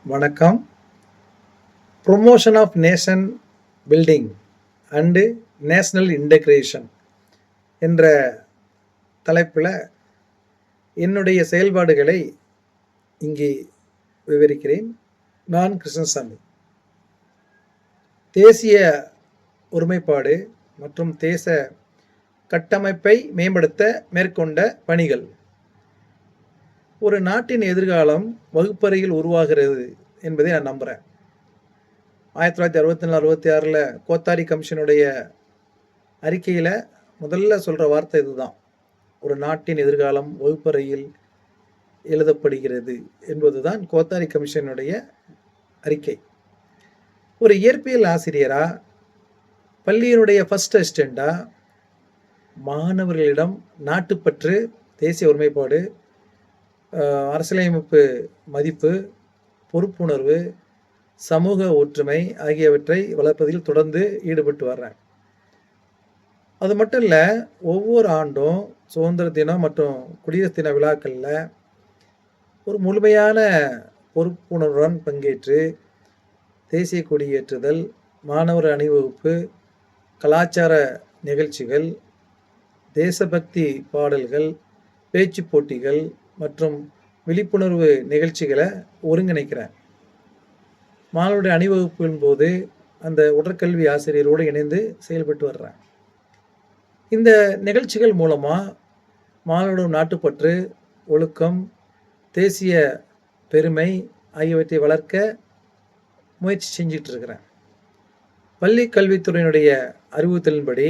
வணக்கம். Promotion of nation building and national integration என்ற தலைப்பில் என்னுடைய செயல்பாடுகளை இங்கே விவரிக்கிறேன். நான் கிருஷ்ணசாமி. தேசிய ஒருமைப்பாடு மற்றும் தேச கட்டமைப்பை மேம்படுத்த மேற்கொண்ட பணிகள். ஒரு நாட்டின் எதிர்காலம் வகுப்பறையில் உருவாகிறது என்பதை நான் நம்புகிறேன். 1964-66 கோத்தாரி கமிஷனுடைய அறிக்கையில் முதல்ல சொல்கிற வார்த்தை இதுதான். ஒரு நாட்டின் எதிர்காலம் வகுப்பறையில் எழுதப்படுகிறது என்பதுதான் கோத்தாரி கமிஷனுடைய அறிக்கை. ஒரு இயற்பியல் ஆசிரியராக, பள்ளியினுடைய ஃபர்ஸ்ட் அசிஸ்டண்டாக மாணவர்களிடம் நாட்டுப்பற்று, தேசிய ஒருமைப்பாடு, அரசியலமைப்பு மதிப்பு, பொறுப்புணர்வு, சமூக ஒற்றுமை ஆகியவற்றை வளர்ப்பதில் தொடர்ந்து ஈடுபட்டு வர்றேன். அது மட்டும் இல்லை, ஒவ்வொரு ஆண்டும் சுதந்திர தினம் மற்றும் குடியரசு தின விழாக்களில் ஒரு முழுமையான பொறுப்புணர்வுடன் பங்கேற்று தேசிய கொடியேற்றுதல், மாணவர் அணிவகுப்பு, கலாச்சார நிகழ்ச்சிகள், தேசபக்தி பாடல்கள், பேச்சு போட்டிகள் மற்றும் விழிப்புணர்வு நிகழ்ச்சிகளை ஒருங்கிணைக்கிறேன். மாணவருடைய அணிவகுப்பின் போது அந்த உடற்கல்வி ஆசிரியரோடு இணைந்து செயல்பட்டு வர்றேன். இந்த நிகழ்ச்சிகள் மூலமாக மாணவருடைய நாட்டுப்பற்று, ஒழுக்கம், தேசிய பெருமை ஆகியவற்றை வளர்க்க முயற்சி செஞ்சிட்டு இருக்கிறேன். பள்ளி கல்வித்துறையினுடைய அறிவுறுத்தலின்படி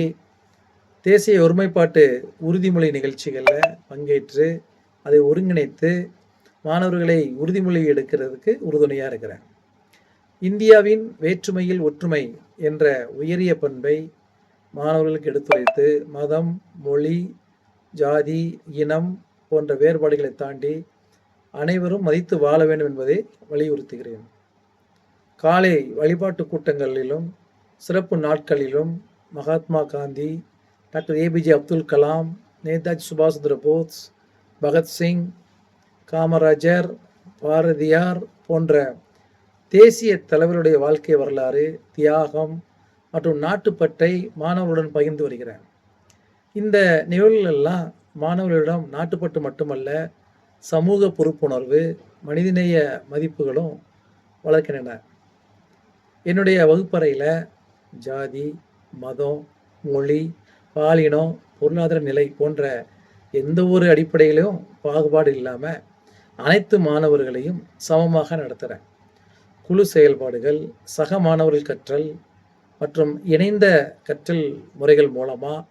தேசிய ஒருமைப்பாட்டு உறுதிமொழி நிகழ்ச்சிகளில் பங்கேற்று அதை ஒருங்கிணைத்து மாணவர்களை உறுதிமொழி எடுக்கிறதுக்கு உறுதுணையாக இருக்கிறேன். இந்தியாவின் வேற்றுமையில் ஒற்றுமை என்ற உயரிய பண்பை மாணவர்களுக்கு எடுத்துரைத்து மதம், மொழி, ஜாதி, இனம் போன்ற வேறுபாடுகளை தாண்டி அனைவரும் மதித்து வாழ வேண்டும் என்பதை வலியுறுத்துகிறேன். காலை வழிபாட்டு கூட்டங்களிலும் சிறப்பு நாட்களிலும் மகாத்மா காந்தி, டாக்டர் ஏபிஜே அப்துல் கலாம், நேதாஜி சுபாஷ் சந்திர போஸ், பகத்சிங், காமராஜர், பாரதியார் போன்ற தேசிய தலைவருடைய வாழ்க்கை வரலாறு, தியாகம் மற்றும் நாட்டுப்பற்றை மாணவர்களுடன் பகிர்ந்து வருகிறேன். இந்த நிகழ்வுகளெல்லாம் மாணவர்களிடம் நாட்டுப்பற்று மட்டுமல்ல, சமூக பொறுப்புணர்வு, மனிதநேய மதிப்புகளும் வளர்க்கின்றன. என்னுடைய வகுப்பறையில் ஜாதி, மதம், மொழி, பாலினம், பொருளாதார நிலை போன்ற எந்த ஒரு அடிப்படையிலும் பாகுபாடு இல்லாமல் அனைத்து மாணவர்களையும் சமமாக நடத்துகிறேன். குழு செயல்பாடுகள், சக மாணவர்கள் கற்றல் மற்றும் இணைந்த கற்றல் முறைகள் மூலமாக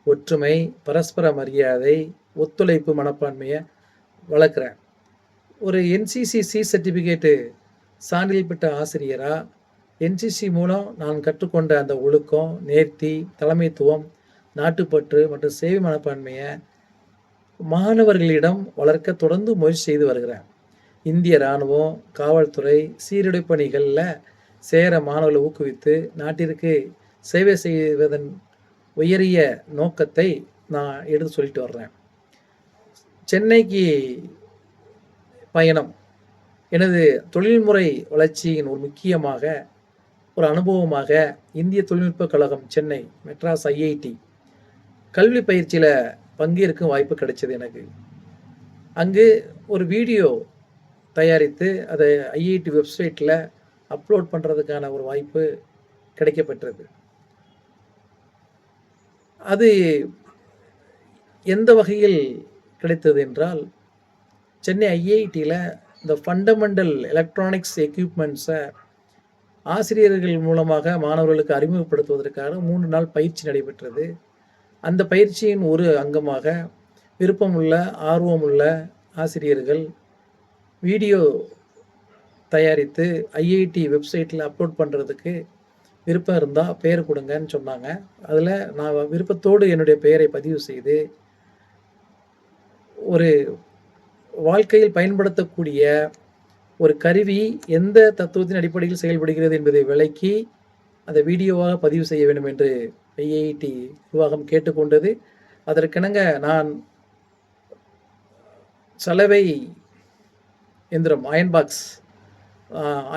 ஒற்றுமை, பரஸ்பர மரியாதை, ஒத்துழைப்பு மனப்பான்மையை வளர்க்குறேன். ஒரு NCC சர்டிஃபிகேட்டு சான்றிதழ் பெற்ற ஆசிரியராக NCC மூலம் நான் கற்றுக்கொண்ட அந்த ஒழுக்கம், நேர்த்தி, தலைமைத்துவம், நாட்டுப்பற்று மற்றும் சேவை மனப்பான்மையை மாணவர்களிடம் வளர்க்க தொடர்ந்து முயற்சி செய்து வருகிறேன். இந்திய இராணுவம், காவல்துறை, சீருடை பணிகளில் சேர மாணவர்களை ஊக்குவித்து நாட்டிற்கு சேவை செய்வதன் உயரிய நோக்கத்தை நான் எடுத்து சொல்லிட்டு வர்றேன். சென்னைக்கு பயணம் எனது தொழில்முறை வளர்ச்சியின் ஒரு முக்கியமாக ஒரு அனுபவமாக இந்திய தொழில்நுட்ப கழகம் சென்னை, மெட்ராஸ் IIT கல்வி பயிற்சியில் பங்கேற்கும் வாய்ப்பு கிடைச்சது எனக்கு. அங்கு ஒரு வீடியோ தயாரித்து அதை IIT வெப்சைட்டில் அப்லோட் பண்ணுறதுக்கான ஒரு வாய்ப்பு கிடைக்கப்பெற்றது. அது எந்த வகையில் கிடைத்தது என்றால், சென்னை IITயில் இந்த ஃபண்டமெண்டல் எலக்ட்ரானிக்ஸ் எக்யூப்மெண்ட்ஸை ஆசிரியர்கள் மூலமாக மாணவர்களுக்கு அறிமுகப்படுத்துவதற்காக 3 நாள் பயிற்சி நடைபெற்றது. அந்த பயிற்சியின் ஒரு அங்கமாக விருப்பமுள்ள, ஆர்வமுள்ள ஆசிரியர்கள் வீடியோ தயாரித்து IIT வெப்சைட்டில் அப்லோட் பண்ணுறதுக்கு விருப்பம் இருந்தால் பெயர் கொடுங்கன்னு சொன்னாங்க. அதில் நான் விருப்பத்தோடு என்னுடைய பெயரை பதிவு செய்து ஒரு வாழ்க்கையில் பயன்படுத்தக்கூடிய ஒரு கருவி எந்த தத்துவத்தின் அடிப்படையில் செயல்படுகிறது என்பதை விளக்கி அதை வீடியோவாக பதிவு செய்ய வேண்டும் என்று IIT நிர்வாகம் கேட்டுக்கொண்டது. அதற்கிணங்க நான் சலவை எந்திரம், அயன் பாக்ஸ்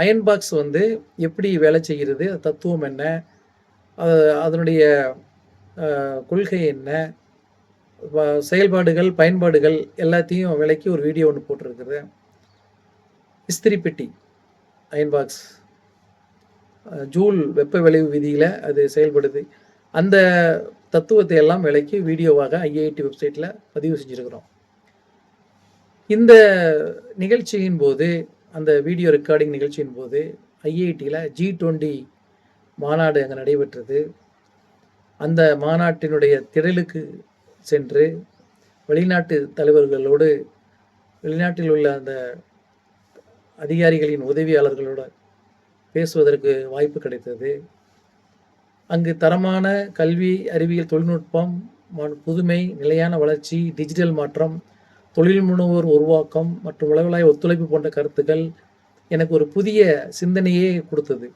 அயர்ன் பாக்ஸ் வந்து எப்படி வேலை செய்கிறது, தத்துவம் என்ன, அதனுடைய கொள்கை என்ன, செயல்பாடுகள், பயன்பாடுகள் எல்லாத்தையும் விளக்கி ஒரு வீடியோ ஒன்று போட்டிருக்குது. இஸ்திரி பெட்டி அயர்ன் பாக்ஸ் ஜூல் வெப்ப விளைவு விதியில் அது செயல்படுது. அந்த தத்துவத்தை எல்லாம் விளக்கி வீடியோவாக ஐஐடி வெப்சைட்டில் பதிவு செஞ்சுருக்கிறோம். இந்த நிகழ்ச்சியின் போது, அந்த வீடியோ ரெக்கார்டிங் நிகழ்ச்சியின் போது ஐஐடியில் G20 மாநாடு அங்கே நடைபெற்றது. அந்த மாநாட்டினுடைய திடலுக்கு சென்று வெளிநாட்டு தலைவர்களோடு, வெளிநாட்டில் உள்ள அந்த அதிகாரிகளின் உதவியாளர்களோடு பேசுவதற்கு வாய்ப்பு கிடைத்தது. அங்கு தரமான கல்வி, அறிவியல், தொழில்நுட்பம், புதுமை, நிலையான வளர்ச்சி, டிஜிட்டல் மாற்றம், தொழில் முனைவோர் உருவாக்கம் மற்றும் உலகளாவிய ஒத்துழைப்பு போன்ற கருத்துக்கள் எனக்கு ஒரு புதிய சிந்தனையே கொடுத்தது.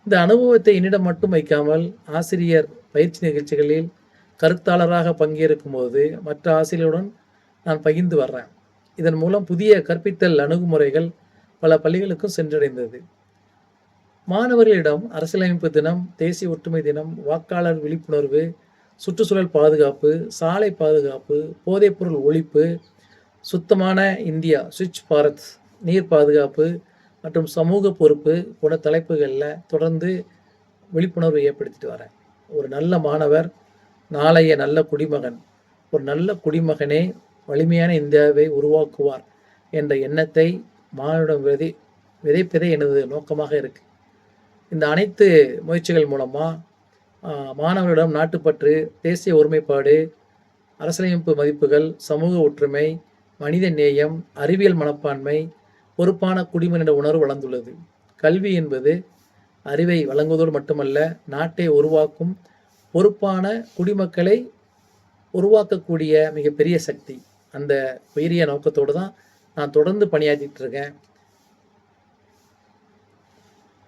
இந்த அனுபவத்தை என்னிடம் மட்டும் வைக்காமல் ஆசிரியர் பயிற்சி நிகழ்ச்சிகளில் கருத்தாளராக பங்கேற்கும் போது மற்ற ஆசிரியருடன் நான் பகிர்ந்து வர்றேன். இதன் மூலம் புதிய கற்பித்தல் அணுகுமுறைகள் பல பள்ளிகளுக்கும் சென்றடைந்தது. மாணவர்களிடம் அரசியலமைப்பு தினம், தேசிய ஒற்றுமை தினம், வாக்காளர் விழிப்புணர்வு, சுற்றுச்சூழல் பாதுகாப்பு, சாலை பாதுகாப்பு, போதைப்பொருள் ஒழிப்பு, சுத்தமான இந்தியா, ஸ்வச் பாரத், நீர் பாதுகாப்பு மற்றும் சமூக பொறுப்பு போன்ற தலைப்புகளில் தொடர்ந்து விழிப்புணர்வு ஏற்படுத்திட்டு வரேன். ஒரு நல்ல மாணவர் நாளைய நல்ல குடிமகன், ஒரு நல்ல குடிமகனே வலிமையான இந்தியாவை உருவாக்குவார் என்ற எண்ணத்தை மாணவரிடம் விதைப்பதே எனது நோக்கமாக இருக்கு. இந்த அனைத்து முயற்சிகள் மூலமாக மாணவர்களிடம் நாட்டுப்பற்று, தேசிய ஒருமைப்பாடு, அரசியலமைப்பு மதிப்புகள், சமூக ஒற்றுமை, மனித நேயம், அறிவியல் மனப்பான்மை, பொறுப்பான குடிமகனிட உணர்வு வளர்ந்துள்ளது. கல்வி என்பது அறிவை வழங்குவதோடு மட்டுமல்ல, நாட்டை உருவாக்கும் பொறுப்பான குடிமக்களை உருவாக்கக்கூடிய மிகப்பெரிய சக்தி. அந்த உயரிய நோக்கத்தோடு தான் நான் தொடர்ந்து பணியாற்றிட்டு இருக்கேன்.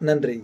நன்றி.